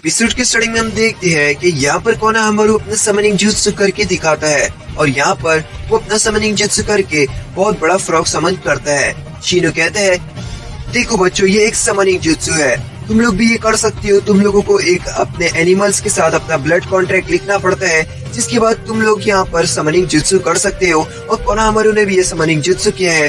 Episode के starting में हम देखते हैं कि यहाँ पर कोनोहामारू अपना समनिंग जुत्सु करके दिखाता है और यहाँ पर वो अपना समनिंग जुत्सु करके बहुत बड़ा फ्रॉग समन करता है। शीनो कहता है, देखो बच्चों, ये एक समनिंग जुत्सु है, तुम लोग भी ये कर सकते हो। तुम लोगों को एक अपने एनिमल्स के साथ अपना ब्लड कॉन्ट्रैक्ट लिखना पड़ता है, जिसके बाद तुम लोग यहाँ पर समनिंग जुत्सु कर सकते हो। और कोनोहामारू ने भी ये समनिंग जुत्सु किया है,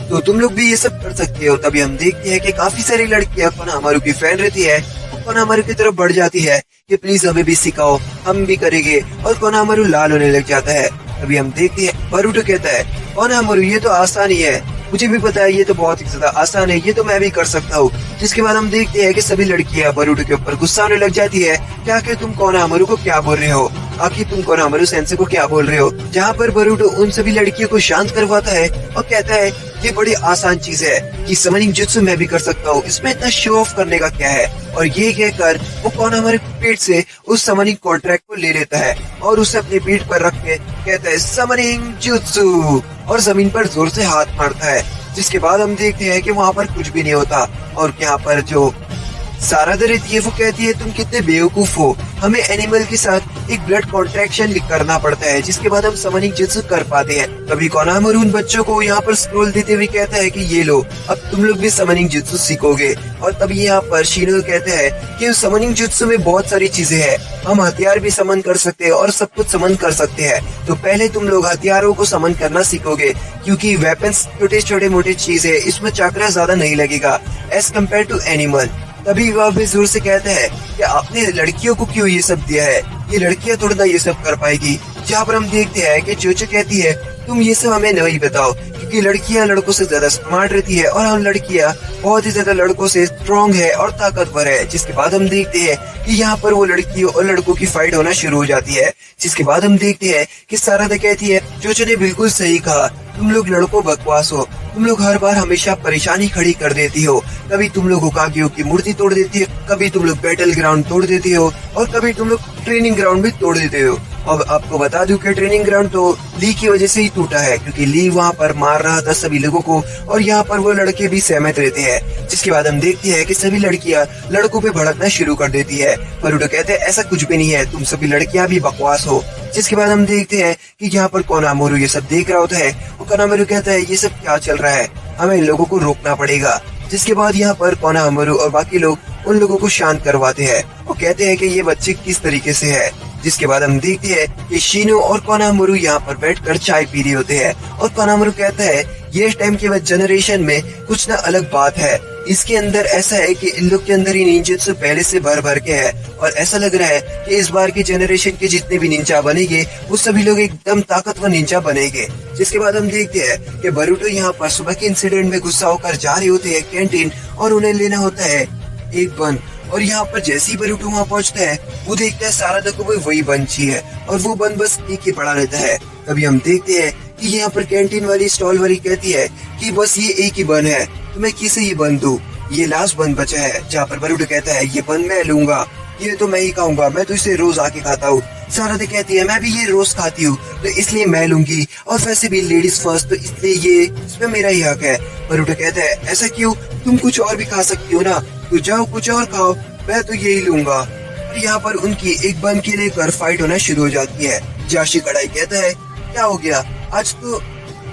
तो तुम लोग भी ये सब कर सकते हो। तभी हम देखते हैं कि काफी सारी लड़कियां कोनोहामारू की फैन रहती है, कोनोहामारू की तरफ बढ़ जाती है कि प्लीज हमें भी सिखाओ, हम भी करेंगे। और कोनोहामारू लाल होने लग जाता है। तभी हम देखते हैं बरूटो कहता है, कोनोहामारू ये तो आसान ही है, मुझे भी पता है ये तो बहुत ही ज्यादा आसान है, ये तो मैं भी कर सकता हूँ। जिसके बाद हम देखते हैं कि सभी लड़कियां बरूटो के ऊपर गुस्सा होने लग जाती है कि आखिर तुम कोनोहामारू को क्या बोल रहे हो, आखिर तुम कोनोहामारू सेंसे को क्या बोल रहे हो। जहाँ पर बरूटो उन सभी लड़कियों को शांत करवाता है और कहता है ये बड़ी आसान चीज है कि समनिंग जुत्सु मैं भी कर सकता हूँ, इसमें इतना शो ऑफ करने का क्या है। और ये कहकर वो कोनोहामारू के पेट से उस समनिंग कॉन्ट्रैक्ट को ले लेता है और उसे अपने पीठ पर रख के कहता है समनिंग जुत्सु, और जमीन पर जोर से हाथ मारता है। जिसके बाद हम देखते हैं कि वहाँ पर कुछ भी नहीं होता और यहाँ पर जो सारादा रहती है वो कहती है, तुम कितने बेवकूफ हो, हमें एनिमल के साथ एक ब्लड कॉन्ट्रैक्शन करना पड़ता है, जिसके बाद हम समनिंग जुत्सु कर पाते हैं। तभी कोनोहामारू उन बच्चों को यहाँ पर स्क्रोल देते हुए कहता है कि ये लो, अब तुम लोग भी समनिंग जुत्सु सीखोगे। और तभी यहाँ पर शीनो कहते हैं कि उस समनिंग जुत्सु में बहुत सारी चीजें हैं, हम हथियार भी समन कर सकते हैं और सब कुछ समन कर सकते हैं। तो पहले तुम लोग हथियारों को समन करना सीखोगे, क्योंकि वेपन्स छोटे छोटे मोटे चीज है, इसमें चक्रा ज्यादा नहीं लगेगा एज कम्पेयर टू एनिमल। तभी वह भी जोर से कहता है कि आपने लड़कियों को क्यों ये सब दिया है, ये लड़कियां थोड़ा ना ये सब कर पाएगी। जहाँ पर हम देखते हैं कि चोचो कहती है, तुम ये सब हमें नहीं बताओ, क्योंकि लड़कियां लड़कों से ज्यादा स्मार्ट रहती है और हम लड़कियां बहुत ही ज्यादा लड़कों से स्ट्रॉन्ग है और ताकतवर है। जिसके बाद हम देखते हैं कि यहाँ पर वो लड़कियों और लड़कों की फाइट होना शुरू हो जाती है। जिसके बाद हम देखते हैं कि सारादा कहती है, चोचो ने बिल्कुल सही कहा, तुम लोग लड़कों बकवास हो, तुम लोग हर बार हमेशा परेशानी खड़ी कर देती हो। कभी तुम लोग होकागे की मूर्ति तोड़ देती हो, कभी तुम लोग बैटल ग्राउंड तोड़ देती हो और कभी तुम लोग ट्रेनिंग ग्राउंड भी तोड़ देते हो। अब आपको बता दूं कि ट्रेनिंग ग्राउंड तो ली की वजह से ही टूटा है, क्योंकि ली वहाँ पर मार रहा था सभी लोगों को और यहाँ पर वो लड़के भी सहमत रहते हैं। जिसके बाद हम देखते हैं कि सभी लड़कियाँ लड़कों पे भड़कना शुरू कर देती है। बरूटो कहते हैं, ऐसा कुछ भी नहीं है, तुम सभी लड़कियाँ भी बकवास हो। जिसके बाद हम देखते हैं कि यहाँ पर कोनोहामारू ये सब देख रहा होता है। कोनोहामारू कहता है, ये सब क्या चल रहा है, हमें इन लोगों को रोकना पड़ेगा। जिसके बाद यहाँ पर कोनोहामारू और बाकी लोग उन लोगों को शांत करवाते हैं और कहते हैं कि ये बच्चे किस तरीके से है। जिसके बाद हम देखते हैं कि शीनो और कोनोहामारू यहाँ पर बैठकर चाय पी रहे होते हैं और कोनोहामारू कहता है, ये टाइम के बाद जनरेशन में कुछ ना अलग बात है, इसके अंदर ऐसा है कि इन लोग के अंदर ही निंजा पहले से भर भर के है और ऐसा लग रहा है कि इस बार की जनरेशन के जितने भी निंजा बनेंगे वो सभी लोग एकदम ताकतवर निंजा बनेंगे। जिसके बाद हम देखते हैं कि बरूटो यहाँ पर सुबह के इंसिडेंट में गुस्सा होकर जा रहे होते हैं कैंटीन और उन्हें लेना होता है एक बन। और यहाँ पर जैसे ही बरूटो वहाँ पहुँचता है वो देखता है सारादा को वही बन चाहिए और वो बन बस एक ही पड़ा रहता है। तभी हम देखते हैं कि यहाँ पर कैंटीन वाली स्टॉल वाली कहती है कि बस ये एक ही बन है, तो मैं किसे ये बन दूं, ये लास्ट बन बचा है। जहाँ पर बरूटो कहता है, ये बन मैं लूंगा, ये तो मैं ही खाऊंगा, मैं तो इसे रोज आके खाता हूँ। सारादा कहती है, मैं भी ये रोज खाती हूँ तो इसलिए मैं लूंगी, और वैसे भी लेडीज फर्स्ट तो इसलिए ये इसमें मेरा ही हक है। बरूटो कहता है, ऐसा क्यों, तुम कुछ और भी खा सकती हो ना, तो जाओ कुछ और खाओ, मैं तो यही लूंगा। यहाँ पर उनकी एक बन के लेकर फाइट होना शुरू हो जाती है। जाशी कड़ाई कहता है, क्या हो गया, आज तो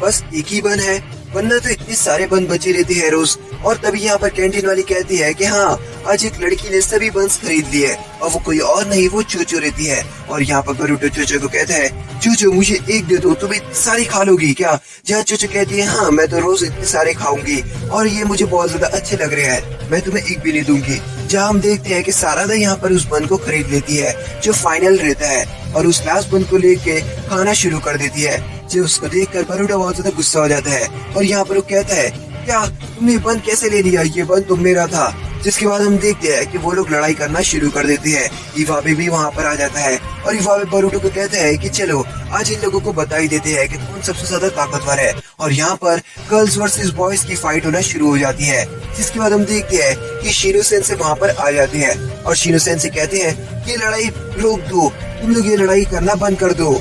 बस एक ही बन है, वरना तो इतने सारे बन बचे रहते हैं रोज। और तभी यहाँ पर कैंटीन वाली कहती है कि हाँ, आज एक लड़की ने सभी बंस खरीद लिए और वो कोई और नहीं, वो चूचू रहती है। और यहाँ पर बरूटो चूचू को कहता है, चूचू मुझे एक दे दो, तुम इतने सारे खा लोगी क्या। जहाँ चूचू कहती है, हाँ मैं तो रोज इतने सारे खाऊंगी और ये मुझे बहुत ज्यादा अच्छे लग रहे हैं, मैं तुम्हें एक भी नहीं दूंगी। जहाँ हम देखते हैं कि सारादा यहाँ पर उस बन को खरीद लेती है जो फाइनल रहता है और उस लास्ट बन को लेके खाना शुरू कर देती है। जो उसको देखकर बरूटो बहुत ज्यादा गुस्सा हो जाता है और यहाँ पर वो कहता है, क्या तुमने बन कैसे ले लिया, ये बन तो मेरा था। जिसके बाद हम देखते हैं कि वो लोग लड़ाई करना शुरू कर देते हैं। इवाबे भी वहाँ पर आ जाता है और इवाबे बरूटो को कहता है कि चलो आज इन लोगों को बता ही देते हैं कि कौन सबसे ज्यादा ताकतवर है। और यहाँ पर गर्ल्स वर्सेस बॉयज की फाइट होना शुरू हो जाती है। जिसके बाद हम देखते हैं कि शीनो सेंसे वहाँ पर आ जाते हैं और शीनो सेंसे कहते हैं कि लड़ाई रोक दो, तुम लोग ये लड़ाई करना बंद कर दो।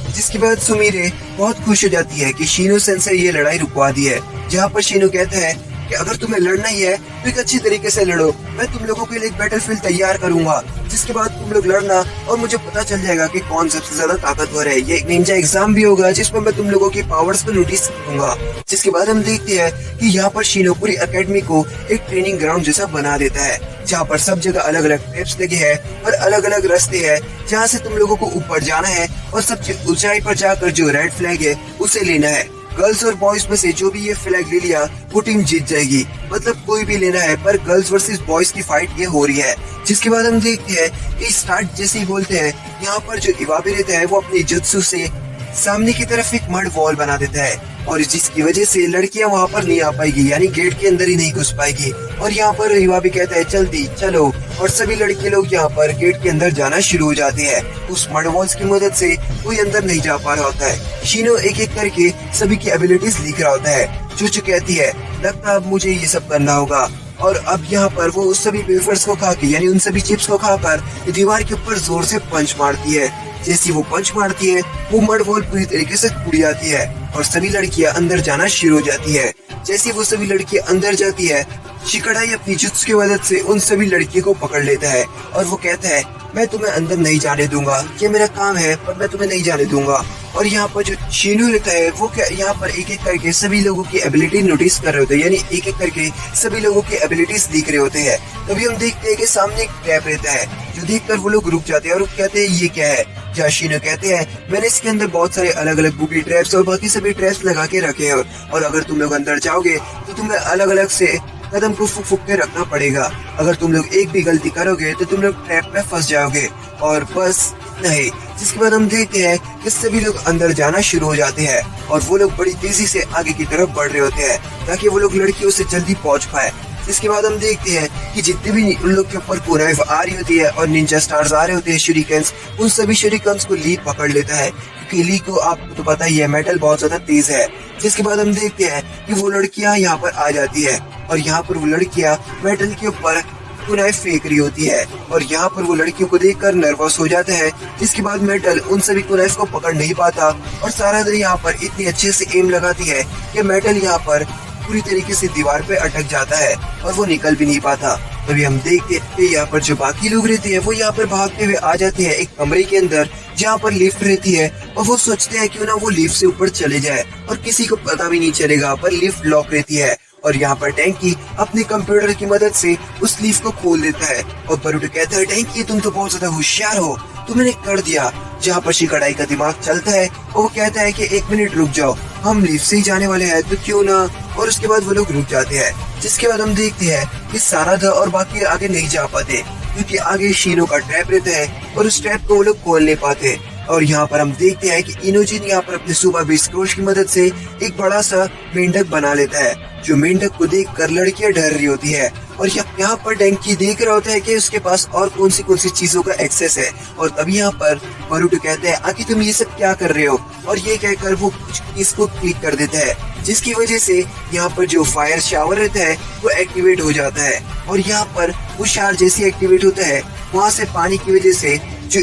जिसके बाद सुमिरे बहुत खुश हो जाती है कि शीनो सेंसे ये लड़ाई रुकवा दी है। जहाँ पर शीनो कहता है, कि अगर तुम्हें लड़ना ही है तो एक अच्छी तरीके से लड़ो, मैं तुम लोगों के लिए एक बैटलफील्ड तैयार करूंगा, जिसके बाद तुम लोग लड़ना और मुझे पता चल जाएगा कि कौन सबसे ज्यादा ताकतवर है। ये एक निंजा एग्जाम भी होगा जिसमें मैं तुम लोगों की पावर्स को नोटिस करूंगा। जिसके बाद हम देखते हैं कि यहाँ पर शीनो पूरी एकेडमी को एक ट्रेनिंग ग्राउंड जैसा बना देता है, जहाँ पर सब जगह अलग अलग ट्रैप्स लगे हैं और अलग अलग रास्ते हैं जहाँ से तुम लोगों को ऊपर जाना है और सबसे ऊंचाई पर जाकर जो रेड फ्लैग है उसे लेना है। गर्ल्स और बॉयज में से जो भी ये फ्लैग ले लिया वो टीम जीत जाएगी, मतलब कोई भी लेना है, पर गर्ल्स वर्सेस बॉयज की फाइट ये हो रही है। जिसके बाद हम देखते हैं कि स्टार्ट जैसे ही बोलते हैं, यहाँ पर जो इवाबी रहता है वो अपनी जुत्सु से सामने की तरफ एक मड वॉल बना देता है और जिसकी वजह से लड़कियां वहां पर नहीं आ पाएगी, यानी गेट के अंदर ही नहीं घुस पाएगी। और यहाँ पर इवाबी कहता है जल्दी चलो, और सभी लड़के लोग यहाँ पर गेट के अंदर जाना शुरू हो जाते हैं। उस मड वॉल्स की मदद से कोई अंदर नहीं जा पा रहा होता है। शीनो एक एक करके सभी की एबिलिटीज लिख रहा होता है। चूचू कहती है लगता है अब मुझे ये सब करना होगा, और अब यहाँ पर वो उस सभी वेफर्स को खा के, यानी उन सभी चिप्स को खाकर दीवार के ऊपर जोर से पंच मारती है। जैसी वो पंच मारती है वो मड वॉल पूरी तरीके से टूट जाती है और सभी लड़कियां अंदर जाना शुरू हो जाती है। जैसे वो सभी लड़कियां अंदर जाती है, शिकाडाई अपनी जुत्सु की मदद से उन सभी लड़कियों को पकड़ लेता है और वो कहता है मैं तुम्हें अंदर नहीं जाने दूंगा, ये मेरा काम है पर मैं तुम्हें नहीं जाने दूंगा। और यहाँ पर जो शीनो रहता है वो क्या यहाँ पर एक एक करके सभी लोगों की एबिलिटी नोटिस कर रहे होते हैं, यानी एक एक करके सभी लोगों की एबिलिटीज लिख रहे होते हैं। तभी हम देखते हैं कि सामने एक ट्रैप रहता है जो देखकर वो लोग रुक जाते हैं और कहते हैं ये क्या है। जहाँ शीनो कहते हैं मैंने इसके अंदर बहुत सारे अलग अलग बूटी ट्रैप्स और बाकी सभी ट्रैप्स लगा के रखे हैं और अगर तुम लोग अंदर जाओगे तो तुम्हें अलग अलग से कदम को फूक फूक के रखना पड़ेगा। अगर तुम लोग एक भी गलती करोगे तो तुम लोग ट्रैप में फंस जाओगे, और बस नहीं। जिसके बाद हम देखते हैं कि सभी लोग अंदर जाना शुरू हो जाते हैं और वो लोग बड़ी तेजी से आगे की तरफ बढ़ रहे होते हैं ताकि वो लोग लड़कियों से जल्दी पहुंच पाए। इसके बाद हम देखते हैं कि जितने भी उन लोग के ऊपर कुनाइफ आ रही होती है और निंजा स्टार्स आ रहे होते हैं शूरिकेन्स, उन सभी शूरिकेन्स को ली पकड़ लेता है क्योंकि ली को आपको तो पता ही है मेटल बहुत ज्यादा तेज है। जिसके बाद हम देखते हैं कि वो लड़कियां यहाँ पर आ जाती है और यहाँ पर वो लड़कियां मेटल के ऊपर कुनाइफ फेंक रही होती है और यहाँ पर वो लड़कियों को देखकर नर्वस हो जाता है। जिसके बाद मेटल उन सभी कुनाइफ को पकड़ नहीं पाता और सारा दिन यहाँ पर इतनी अच्छे से एम लगाती है कि मेटल यहाँ पर पूरी तरीके से दीवार पे अटक जाता है और वो निकल भी नहीं पाता। तभी हम देखते हैं यहाँ पर जो बाकी लोग रहते हैं वो यहाँ पर भागते हुए आ जाते हैं एक कमरे के अंदर जहाँ पर लिफ्ट रहती है और वो सोचते हैं क्यों ना वो लिफ्ट से ऊपर चले जाए और किसी को पता भी नहीं चलेगा, पर लिफ्ट लॉक रहती है। और यहाँ पर टैंकी अपने कंप्यूटर की मदद से उस लिफ्ट को खोल देता है और बरूटो कहता है टैंकी तुम तो बहुत ज्यादा होशियार हो, तुमने कर दिया। जहाँ पर शिकाडाई का दिमाग चलता है और वो कहता है कि 1 मिनट रुक जाओ, हम लिफ्ट से ही जाने वाले हैं तो क्यों ना। और उसके बाद वो लोग रुक जाते हैं। जिसके बाद हम देखते हैं कि साराधा और बाकी आगे नहीं जा पाते क्योंकि आगे शीनो का ट्रैप रहता है और उस ट्रैप को वो लोग खोल नहीं पाते। और यहाँ पर हम देखते हैं कि इनोजिन यहाँ पर अपने सुपर बीस्ट क्रोश की मदद से एक बड़ा सा मेंढक बना लेता है, जो मेंढक को देखकर लड़कियां डर रही होती है। और यहाँ पर डैंकी देख रहा होता है कि उसके पास और कौन सी चीजों का एक्सेस है। और तभी यहाँ पर बरूटो कहते हैं आखिर तुम ये सब क्या कर रहे हो, और ये कहकर वो इसको क्लिक कर देता है, जिसकी वजह से यहाँ पर जो फायर शावर रहता है वो एक्टिवेट हो जाता है। और यहाँ पर वो शार जैसे एक्टिवेट होता है वहाँ से पानी की वजह से जो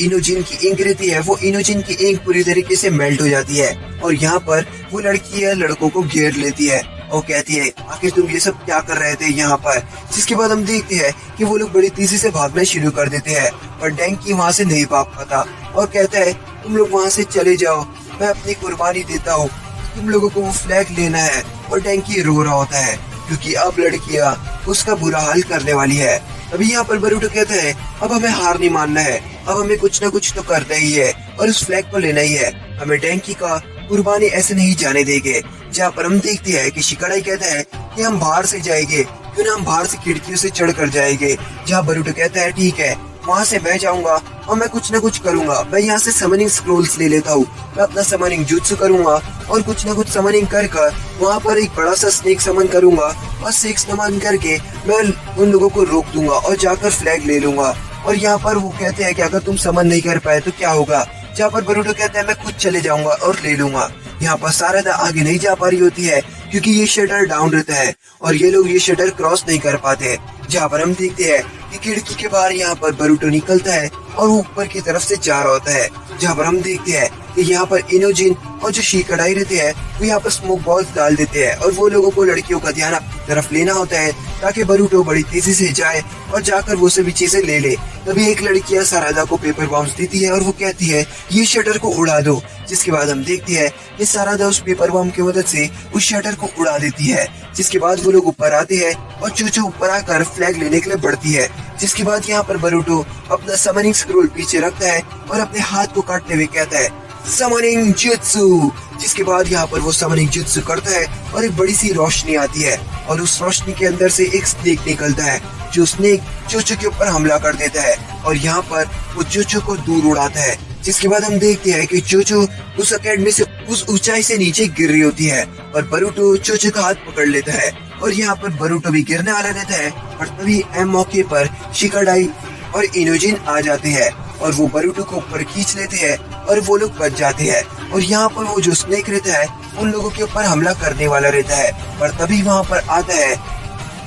इनोजिन की इंक रहती है वो इनोजिन की इंक पूरी तरीके से मेल्ट हो जाती है और यहाँ पर वो लड़की या लड़कों को घेर लेती है और कहती है आखिर तुम ये सब क्या कर रहे थे यहाँ पर। जिसके बाद हम देखते हैं कि वो लोग बड़ी तेजी से भागना शुरू कर देते हैं और डैंकी वहाँ से नहीं भाग पाता और कहता है तुम लोग वहाँ से चले जाओ, मैं अपनी कुर्बानी देता हूँ, तुम लोगों को वो फ्लैग लेना है। और डैंकी रो रहा होता है क्योंकि अब लड़कियाँ उसका बुरा हाल करने वाली है। अभी यहाँ पर बरूटो कहता है अब हमें हार नहीं मानना है, अब हमें कुछ न कुछ तो करना ही है और उस फ्लैग को लेना ही है, हमें डैंकी का कुर्बानी ऐसे नहीं जाने देंगे। जहाँ पर हम देखते हैं कि शिकाडाई कहता है कि हम बाहर से जाएंगे, क्यों ना हम बाहर से खिड़कियों से चढ़ कर जाएंगे। जहाँ बरूटो कहता है ठीक है, वहाँ से मैं जाऊंगा और मैं कुछ न कुछ करूंगा, मैं यहाँ से समनिंग स्क्रोल्स ले लेता हूँ, मैं अपना समनिंग जुत्सु करूंगा और कुछ न कुछ समनिंग कर वहाँ पर एक बड़ा सा स्नेक समन करूंगा और स्नेक समन करके मैं उन लोगों को रोक दूंगा और जाकर फ्लैग ले लूंगा। और यहाँ पर वो कहते हैं कि अगर तुम समन नहीं कर पाए तो क्या होगा। जहाँ पर बरूटो कहता है मैं खुद चले जाऊंगा और ले लूंगा। यहाँ पर साराधा आगे नहीं जा पा रही होती है क्योंकि ये शटर डाउन रहता है और ये लोग ये शटर क्रॉस नहीं कर पाते। जहाँ पर हम देखते हैं कि खिड़की के बाहर यहाँ पर बरूटो निकलता है और वो ऊपर की तरफ से जा रहा होता है। जहाँ पर हम देखते हैं कि यहाँ पर इनोजिन और जो शिकाडाई रहते हैं वो यहाँ पर स्मोक बॉल्स डाल देते हैं और वो लोगों को लड़कियों का ध्यान अपनी तरफ लेना होता है ताकि बरूटो बड़ी तेजी से जाए और जाकर वो सभी चीजें ले ले। तभी एक लड़की सारादा को पेपर बॉम्ब्स देती है और वो कहती है ये शटर को उड़ा दो, जिसके बाद हम देखते हैं कि सारादा उस पेपर बॉम्ब की मदद से उस शटर को उड़ा देती है। जिसके बाद वो लोग ऊपर आते हैं और चूचू ऊपर आकर फ्लैग लेने के लिए बढ़ती है। जिसके बाद यहाँ पर बरूटो अपना समनिंग स्क्रोल पीछे रखता है और अपने हाथ को काटते हुए कहता है समनिंग जुत्सु। जिसके बाद यहाँ पर वो समनिंग जुत्सु करता है और एक बड़ी सी रोशनी आती है और उस रोशनी के अंदर से एक स्नेक निकलता है जो स्नेक चूचू के ऊपर हमला कर देता है और यहाँ पर वो चूचू को दूर उड़ाता है। जिसके बाद हम देखते हैं कि चूचू उस अकेडमी से उस ऊंचाई से नीचे गिर रही होती है और बरूटो चूचू का हाथ पकड़ लेता है और यहाँ पर बरूटो भी गिरने वाला रहता है और तभी मौके पर शिकाडाई और इनोजिन आ जाते हैं और वो बरूटो को ऊपर खींच लेते हैं और वो लोग बच जाते हैं। और यहाँ पर वो जो स्नेक रहता है उन लोगों के ऊपर हमला करने वाला रहता है और तभी वहाँ पर आता है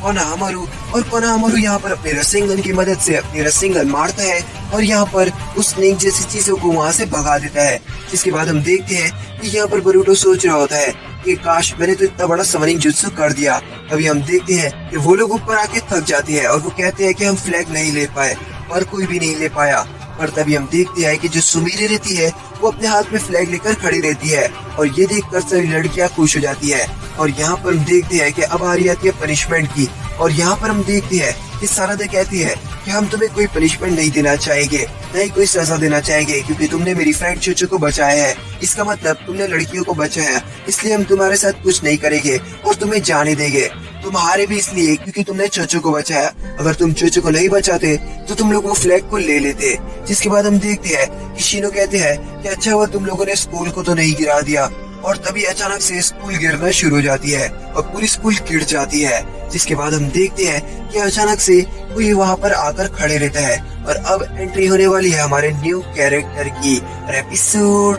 कोनोहामारू और कोनोहामारू यहाँ पर अपने रसिंगन की मदद से अपनी रसिंगन मारता है और यहाँ पर उस स्नेक जैसी चीजों को वहाँ से भगा देता है। जिसके बाद हम देखते हैं कि यहाँ पर बरूटो सोच रहा होता है कि काश मैंने तो इतना बड़ा समनिंग जुत्सु कर दिया। अभी हम देखते हैं कि वो लोग ऊपर आके थक जाते हैं और वो कहते हैं कि हम फ्लैग नहीं ले पाए और कोई भी नहीं ले पाया। और तभी हम देखते हैं कि जो सुमीरे रहती है वो अपने हाथ में फ्लैग लेकर खड़ी रहती है और ये देखकर सभी लड़कियां खुश हो जाती है। और यहाँ पर हम देखते हैं कि अब आ रही आती है पनिशमेंट की और यहाँ पर हम देखते हैं कि सारादा कहती है कि हम तुम्हें कोई पनिशमेंट नहीं देना चाहेंगे, नहीं कोई सजा देना चाहेंगे, क्योंकि तुमने मेरी फ्रेंड चूचू को बचाया है। इसका मतलब तुमने लड़कियों को बचाया, इसलिए हम तुम्हारे साथ कुछ नहीं करेंगे और तुम्हें जाने देंगे। तुम्हारे भी इसलिए क्योंकि तुमने चूचू को बचाया। अगर तुम चूचू को नहीं बचाते तो तुम लोग वो फ्लैग को ले लेते। जिसके बाद हम देखते हैं कि शीनो कहते हैं कि अच्छा हुआ तुम लोगों ने स्कूल को तो नहीं गिरा दिया। और तभी अचानक से स्कूल गिरना शुरू हो जाती है और पूरी स्कूल गिर जाती है। जिसके बाद हम देखते हैं कि अचानक से कोई वहाँ पर आकर खड़े रहता है और अब एंट्री होने वाली है हमारे न्यू कैरेक्टर की और एपिसोड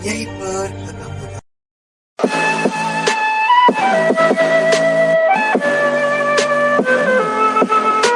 यहीं पर